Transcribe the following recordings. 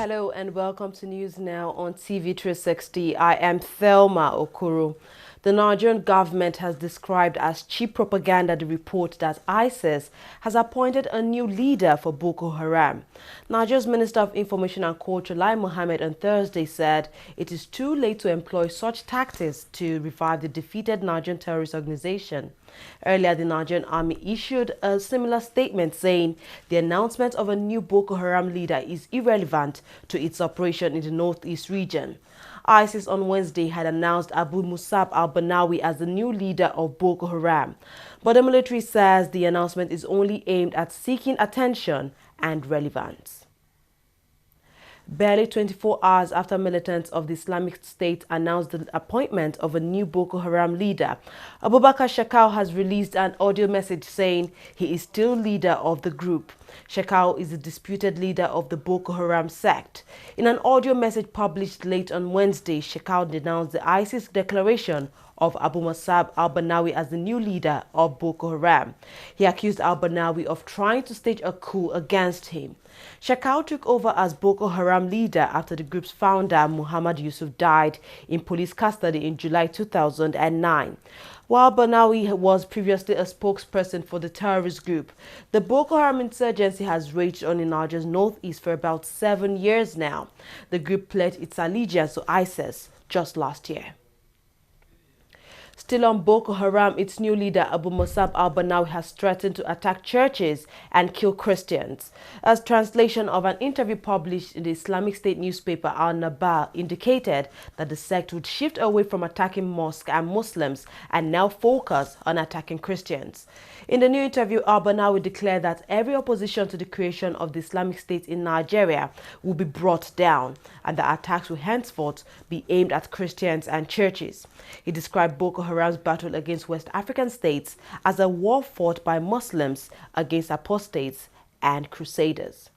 Hello and welcome to News Now on TV360. I am Thelma Okoro. The Nigerian government has described as cheap propaganda the report that ISIS has appointed a new leader for Boko Haram. Nigeria's Minister of Information and Culture, Lai Mohammed, on Thursday said it is too late to employ such tactics to revive the defeated Nigerian terrorist organization. Earlier, the Nigerian army issued a similar statement saying the announcement of a new Boko Haram leader is irrelevant to its operation in the northeast region. ISIS on Wednesday had announced Abu Musab al-Banawi as the new leader of Boko Haram, but the military says the announcement is only aimed at seeking attention and relevance. Barely 24 hours after militants of the Islamic State announced the appointment of a new Boko Haram leader, Abubakar Shekau has released an audio message saying he is still leader of the group. Shekau is the disputed leader of the Boko Haram sect. In an audio message published late on Wednesday, Shekau denounced the ISIS declaration of Abu Musab al-Banawi as the new leader of Boko Haram. He accused al-Banawi of trying to stage a coup against him. Shekau took over as Boko Haram leader after the group's founder, Muhammad Yusuf, died in police custody in July 2009. While Banawi was previously a spokesperson for the terrorist group, the Boko Haram insurgency has raged on in Nigeria's northeast for about 7 years now. The group pledged its allegiance to ISIS just last year. Still on Boko Haram, its new leader Abu Musab al-Banawi has threatened to attack churches and kill Christians. As translation of an interview published in the Islamic State newspaper Al-Naba indicated that the sect would shift away from attacking mosques and Muslims and now focus on attacking Christians. In the new interview, al-Banawi declared that every opposition to the creation of the Islamic State in Nigeria will be brought down and that attacks will henceforth be aimed at Christians and churches. He described Boko Haram's battle against West African states as a war fought by Muslims against apostates and crusaders.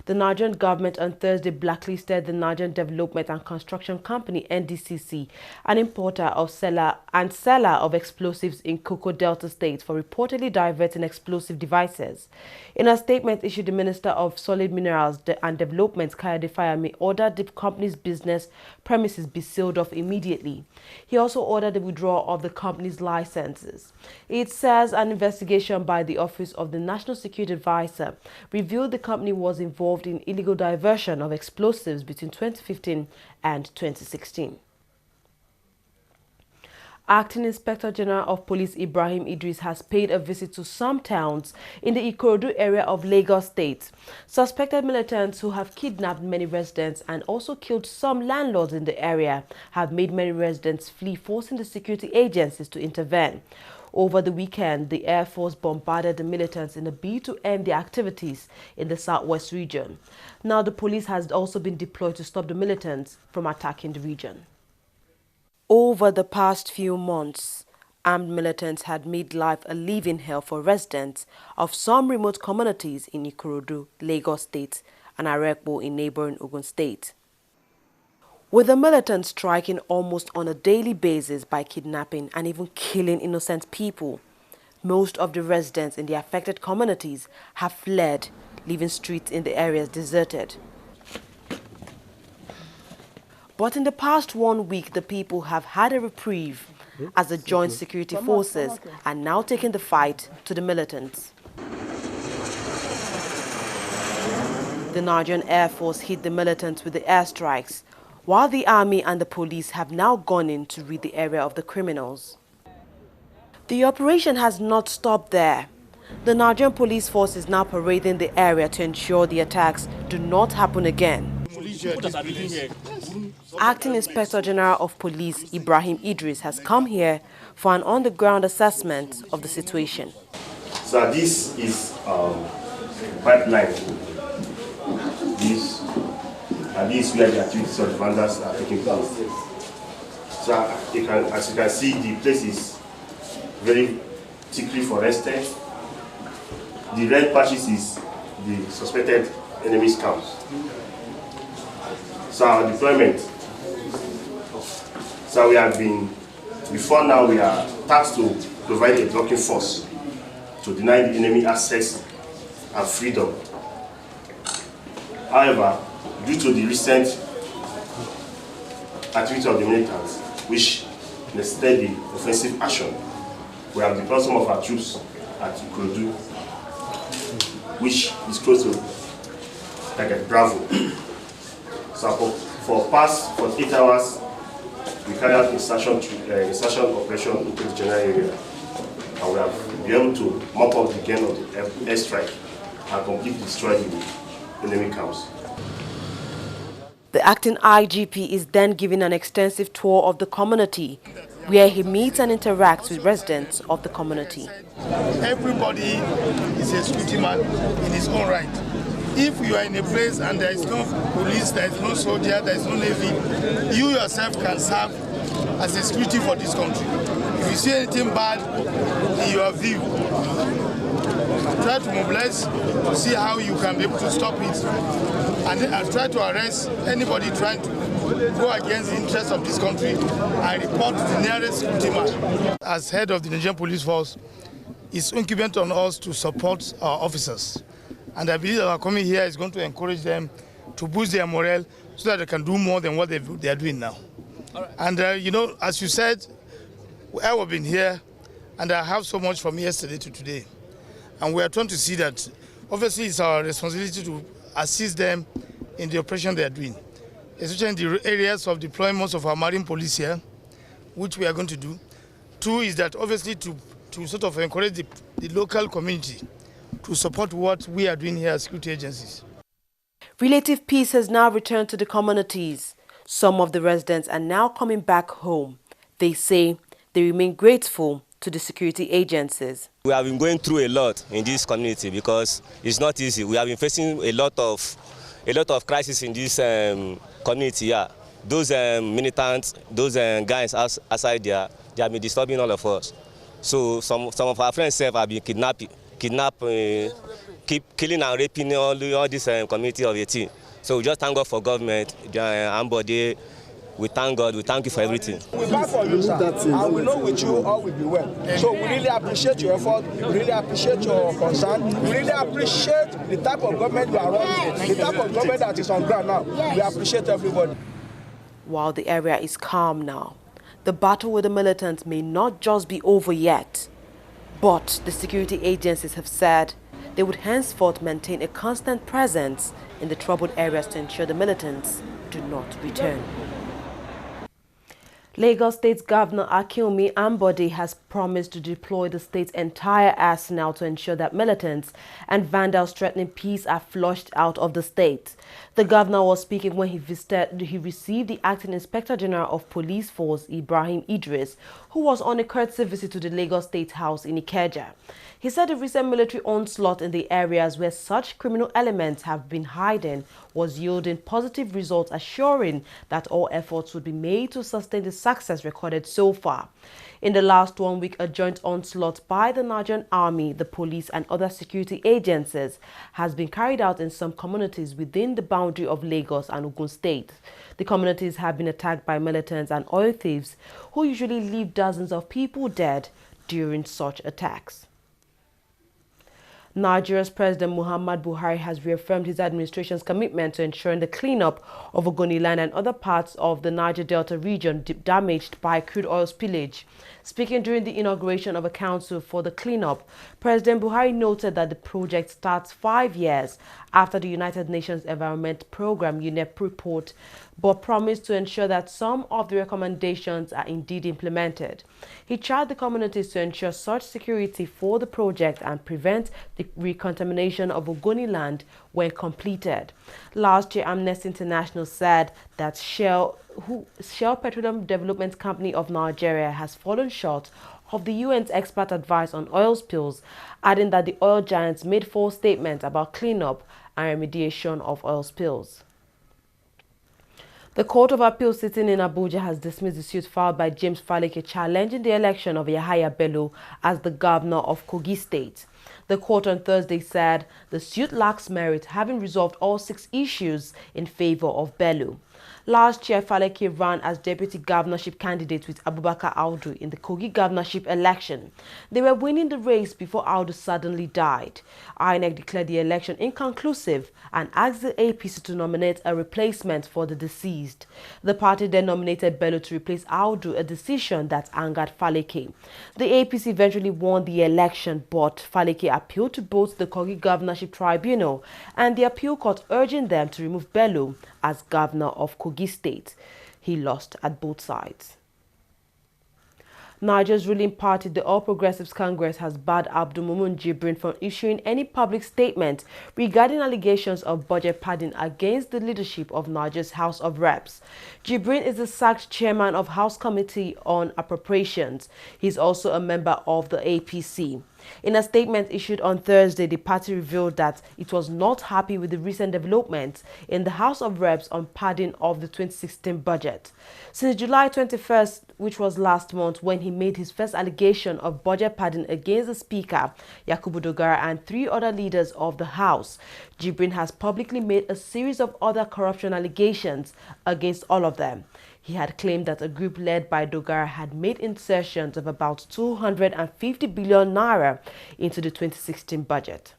The Nigerian government on Thursday blacklisted the Nigerian Development and Construction Company (NDCC), an importer of seller of explosives in Cocoa Delta State, for reportedly diverting explosive devices. In a statement issued, the Minister of Solid Minerals and Development, Kayode Fayemi, ordered the company's business premises be sealed off immediately. He also ordered the withdrawal of the company's licenses. It says an investigation by the Office of the National Security Advisor revealed the company was involved in illegal diversion of explosives between 2015 and 2016. Acting Inspector General of Police Ibrahim Idris has paid a visit to some towns in the Ikorodu area of Lagos State. Suspected militants who have kidnapped many residents and also killed some landlords in the area have made many residents flee, forcing the security agencies to intervene. Over the weekend, the Air Force bombarded the militants in a bid to end their activities in the southwest region. Now, the police has also been deployed to stop the militants from attacking the region. Over the past few months, armed militants had made life a living hell for residents of some remote communities in Ikorodu, Lagos State, and Arekpo in neighboring Ogun State. With the militants striking almost on a daily basis by kidnapping and even killing innocent people, most of the residents in the affected communities have fled, leaving streets in the areas deserted. But in the past 1 week, the people have had a reprieve as the joint security forces are now taking the fight to the militants. The Nigerian Air Force hit the militants with the airstrikes, while the army and the police have now gone in to rid the area of the criminals. The operation has not stopped there. The Nigerian police force is now parading the area to ensure the attacks do not happen again. Acting Inspector General of Police Ibrahim Idris has come here for an on-the-ground assessment of the situation. So this is pipeline. And this is where the activities of the vandals are taking place. So as you can see, the place is very thickly forested. The red patches is the suspected enemy's camps. So our deployment. So we have been, before now we are tasked to provide a blocking force to deny the enemy access and freedom. However, due to the recent activity of the militants, which necessitated the offensive action, we have deployed some of our troops at Ikorodu, which is close to Target Bravo. So for past 48 hours, we carried out insertion operation into the general area, and we have been able to mop up the gain of the airstrike and completely destroy the enemy camps. The acting IGP is then given an extensive tour of the community, where he meets and interacts with residents of the community. Everybody is a security man in his own right. If you are in a place and there is no police, there is no soldier, there is no navy, you yourself can serve as a security for this country. If you see anything bad in your view, try to mobilize to see how you can be able to stop it, and try to arrest anybody trying to go against the interests of this country and report to the nearest security man. As head of the Nigerian Police Force, it's incumbent on us to support our officers. And I believe that our coming here is going to encourage them to boost their morale so that they can do more than what they are doing now. Right. And you know, as you said, I have been here and I have so much from yesterday to today. And we are trying to see that obviously it's our responsibility to assist them in the operation they are doing, especially in the areas of deployments of our marine police here, which we are going to do. Two is that obviously to sort of encourage the local community to support what we are doing here as security agencies. Relative peace has now returned to the communities. Some of the residents are now coming back home. They say they remain grateful to the security agencies. We have been going through a lot in this community because it's not easy. We have been facing a lot of crisis in this community. Yeah, those militants, those guys outside there, they have been disturbing all of us. So some of our friends have been kidnapped, keep killing and raping all this community of 18. So we just thank God for government, Ambode. We thank God, we thank you for everything. We back for you, sir, and we know with you all will be well. So we really appreciate your effort, we really appreciate your concern, we really appreciate the type of government you are running, the type of government that is on ground now. We appreciate everybody. While the area is calm now, the battle with the militants may not just be over yet, but the security agencies have said they would henceforth maintain a constant presence in the troubled areas to ensure the militants do not return. Lagos State Governor Akinwumi Ambode has promised to deploy the state's entire arsenal to ensure that militants and vandals threatening peace are flushed out of the state. The governor was speaking when he received the Acting Inspector General of Police Force, Ibrahim Idris, who was on a courtesy visit to the Lagos State House in Ikeja. He said the recent military onslaught in the areas where such criminal elements have been hiding was yielding positive results, assuring that all efforts would be made to sustain the success recorded so far. In the last 1 week, a joint onslaught by the Nigerian Army, the police and other security agencies has been carried out in some communities within the boundary of Lagos and Ogun State. The communities have been attacked by militants and oil thieves who usually leave dozens of people dead during such attacks. Nigeria's President Muhammadu Buhari has reaffirmed his administration's commitment to ensuring the cleanup of Ogoniland and other parts of the Niger Delta region damaged by crude oil spillage. Speaking during the inauguration of a council for the cleanup, President Buhari noted that the project starts 5 years after the United Nations Environment Programme UNEP report, but promised to ensure that some of the recommendations are indeed implemented. He charged the communities to ensure such security for the project and prevent the recontamination of Ogoniland when completed. Last year, Amnesty International said that Shell Petroleum Development Company of Nigeria has fallen short of the UN's expert advice on oil spills, adding that the oil giants made false statements about cleanup and remediation of oil spills. The Court of Appeal sitting in Abuja has dismissed the suit filed by James Faleke challenging the election of Yahaya Bello as the governor of Kogi State. The court on Thursday said the suit lacks merit, having resolved all 6 issues in favor of Bello. Last year, Faleke ran as deputy governorship candidate with Abubakar Audu in the Kogi governorship election. They were winning the race before Audu suddenly died. INEC declared the election inconclusive and asked the APC to nominate a replacement for the deceased. The party then nominated Bello to replace Audu, a decision that angered Faleke. The APC eventually won the election, but Faleke appealed to both the Kogi Governorship Tribunal and the appeal court, urging them to remove Bello as governor of Kogi State. He lost at both sides. Niger's ruling party, the All Progressives Congress, has barred Abdulmumun Jibrin from issuing any public statement regarding allegations of budget padding against the leadership of Niger's House of Reps. Jibrin is the sacked chairman of House Committee on Appropriations. He's also a member of the APC. In a statement issued on Thursday, the party revealed that it was not happy with the recent developments in the House of Reps on padding of the 2016 budget. Since July 21st, which was last month, when he made his first allegation of budget padding against the Speaker, Yakubu Dogara, and 3 other leaders of the House, Jibrin has publicly made a series of other corruption allegations against all of them. He had claimed that a group led by Dogara had made insertions of about 250 billion naira into the 2016 budget.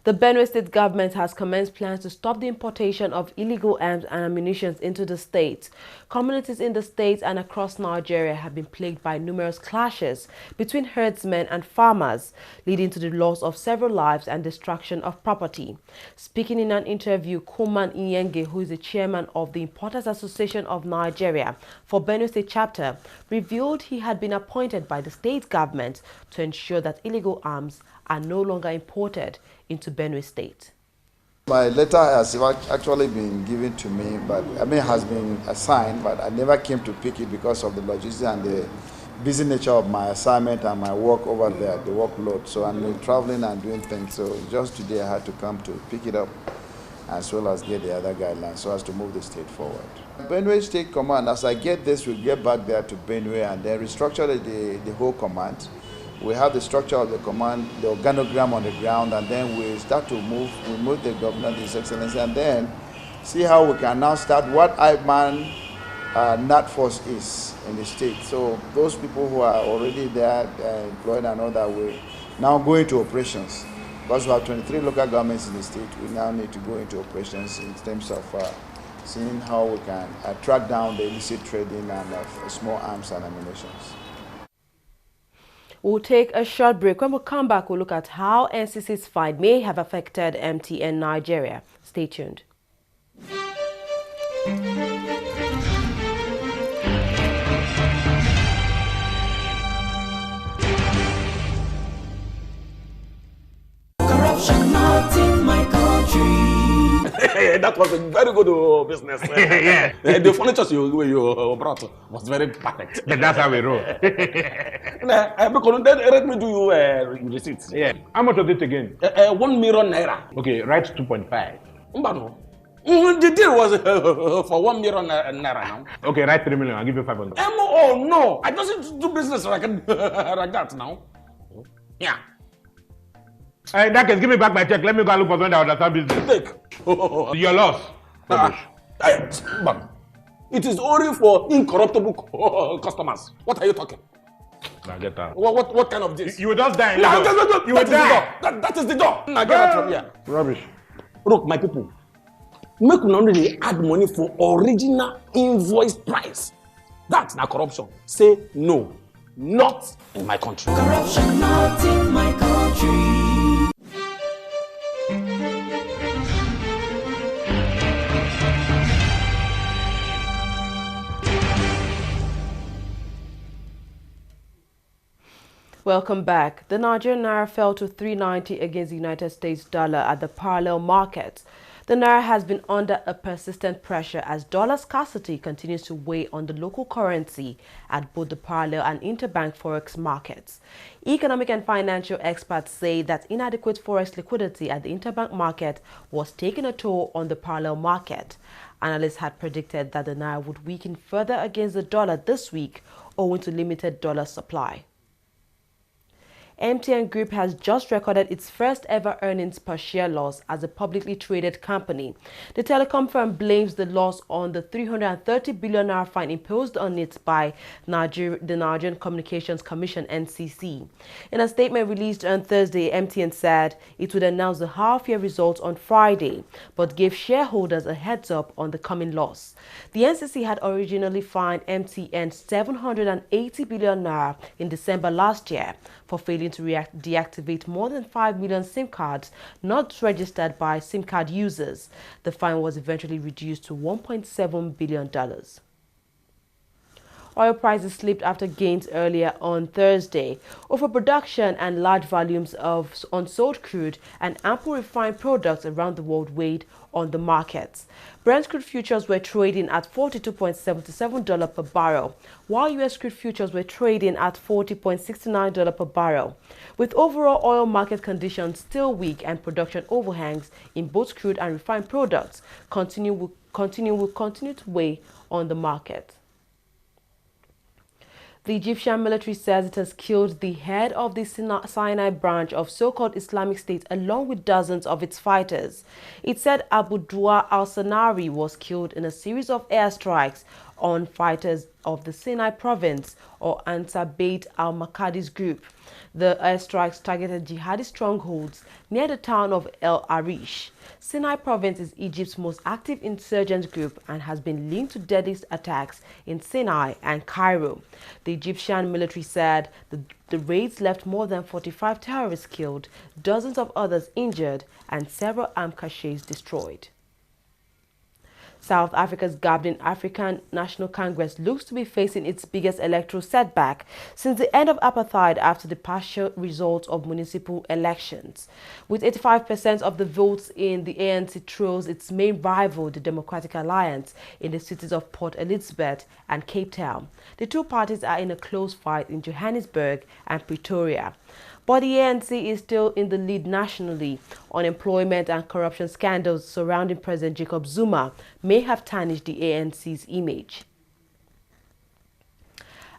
The Benue State government has commenced plans to stop the importation of illegal arms and ammunition into the state. Communities in the state and across Nigeria have been plagued by numerous clashes between herdsmen and farmers, leading to the loss of several lives and destruction of property. Speaking in an interview, Kuman Inyenge, who is the chairman of the Importers Association of Nigeria for Benue State chapter, revealed he had been appointed by the state government to ensure that illegal arms are no longer imported into Benue State. My letter has actually been given to me, but has been assigned, but I never came to pick it because of the logistics and the busy nature of my assignment and my work over there, the workload. So I'm traveling and doing things. So just today I had to come to pick it up as well as get the other guidelines so as to move the state forward. Benue State Command, as I get this, we'll get back there to Benue and then restructure the whole command. We have the structure of the command, the organogram on the ground, and then we start to move the governor, His Excellency, and then see how we can now start what IMAN NAT force is in the state. So those people who are already there employed and all that, we now go into operations. Because we have 23 local governments in the state, we now need to go into operations in terms of seeing how we can track down the illicit trading and of small arms and ammunition. We'll take a short break. When we come back, we'll look at how NCC's fight may have affected MTN Nigeria. Stay tuned. Corruption not in my country. That was a very good business. Yeah. The furniture you brought was very perfect. That's how we roll. Because then let me do you receipts. Yeah. How much was it again? 1 million naira. Okay, write 2.5. Mbano. The deal was for 1 million naira now. Okay, write 3 million. I'll give you 500. Oh no, I don't do business like that now. Yeah. In that case, give me back my check. Let me go look for someone that understand business. Take. Your loss. But it is only for incorruptible customers. What are you talking? Now get out. What kind of this? You will just die. No, you will die. That is the door. Now get out from here. Rubbish. Look, my people, make una only add money for original invoice price. That's not corruption. Say no, not in my country. Corruption not in my country. Welcome back. The Nigerian Naira fell to 390 against the United States dollar at the parallel market. The Naira has been under a persistent pressure as dollar scarcity continues to weigh on the local currency at both the parallel and interbank forex markets. Economic and financial experts say that inadequate forex liquidity at the interbank market was taking a toll on the parallel market. Analysts had predicted that the Naira would weaken further against the dollar this week owing to limited dollar supply. MTN Group has just recorded its first ever earnings per share loss as a publicly traded company. The telecom firm blames the loss on the 330 billion naira fine imposed on it by the Nigerian Communications Commission (NCC). In a statement released on Thursday, MTN said it would announce the half-year results on Friday, but gave shareholders a heads up on the coming loss. The NCC had originally fined MTN 780 billion naira in December last year for failing to deactivate more than 5 million SIM cards not registered by SIM card users. The fine was eventually reduced to $1.7 billion. Oil prices slipped after gains earlier on Thursday. Overproduction and large volumes of unsold crude and ample refined products around the world weighed on the markets. Brent crude futures were trading at $42.77 per barrel, while U.S. crude futures were trading at $40.69 per barrel. With overall oil market conditions still weak and production overhangs in both crude and refined products will continue to weigh on the market. The Egyptian military says it has killed the head of the Sinai branch of so-called Islamic State along with dozens of its fighters. It said Abu Dua al-Sanari was killed in a series of airstrikes on fighters of the Sinai province or Ansar Beit al-Makadi's group. The airstrikes targeted jihadi strongholds near the town of El Arish. Sinai province is Egypt's most active insurgent group and has been linked to deadly attacks in Sinai and Cairo. The Egyptian military said the raids left more than 45 terrorists killed, dozens of others injured, and several armed caches destroyed. South Africa's Gabon African National Congress looks to be facing its biggest electoral setback since the end of apartheid after the partial results of municipal elections. With 85% of the votes in, the ANC throws its main rival, the Democratic Alliance, in the cities of Port Elizabeth and Cape Town. The two parties are in a close fight in Johannesburg and Pretoria. But the ANC is still in the lead nationally. Unemployment and corruption scandals surrounding President Jacob Zuma may have tarnished the ANC's image.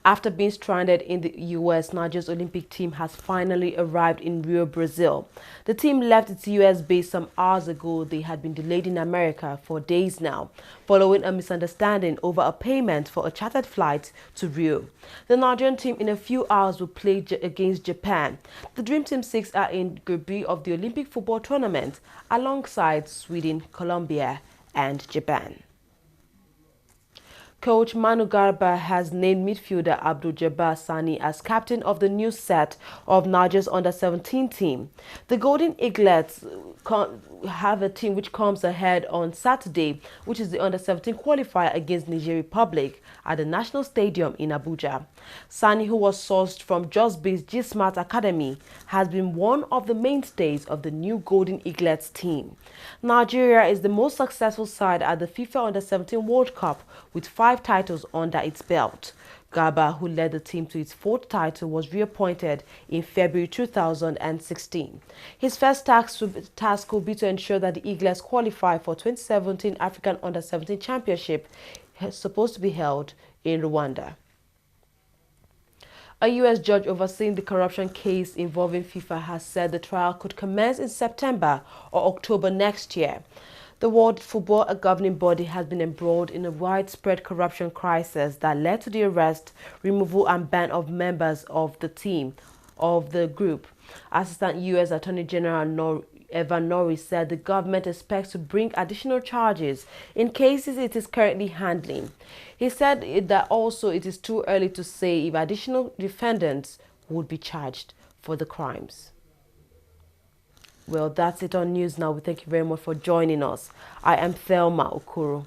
After being stranded in the U.S., Nigeria's Olympic team has finally arrived in Rio, Brazil. The team left its U.S. base some hours ago. They had been delayed in America for days now, following a misunderstanding over a payment for a chartered flight to Rio. The Nigerian team in a few hours will play against Japan. The Dream Team 6 are in Group B of the Olympic football tournament alongside Sweden, Colombia, and Japan. Coach Manu Garba has named midfielder Abdul Jabbar Sani as captain of the new set of Nigeria's under-17 team. The Golden Eaglets have a team which comes ahead on Saturday, which is the under-17 qualifier against Niger Republic at the National Stadium in Abuja. Sani, who was sourced from Just Based G-Smart Academy, has been one of the mainstays of the new Golden Eaglets team. Nigeria is the most successful side at the FIFA Under-17 World Cup with 5 titles under its belt. Garba, who led the team to its 4th title, was reappointed in February 2016. His first task will be to ensure that the Eaglets qualify for 2017 African Under-17 Championship, supposed to be held in Rwanda. A U.S. judge overseeing the corruption case involving FIFA has said the trial could commence in September or October next year. The World Football Governing Body has been embroiled in a widespread corruption crisis that led to the arrest, removal and ban of members of the group. Assistant U.S. Attorney General Evan Norris said the government expects to bring additional charges in cases it is currently handling. He said that also it is too early to say if additional defendants would be charged for the crimes. Well, that's it on News Now. We thank you very much for joining us. I am Thelma Okoro.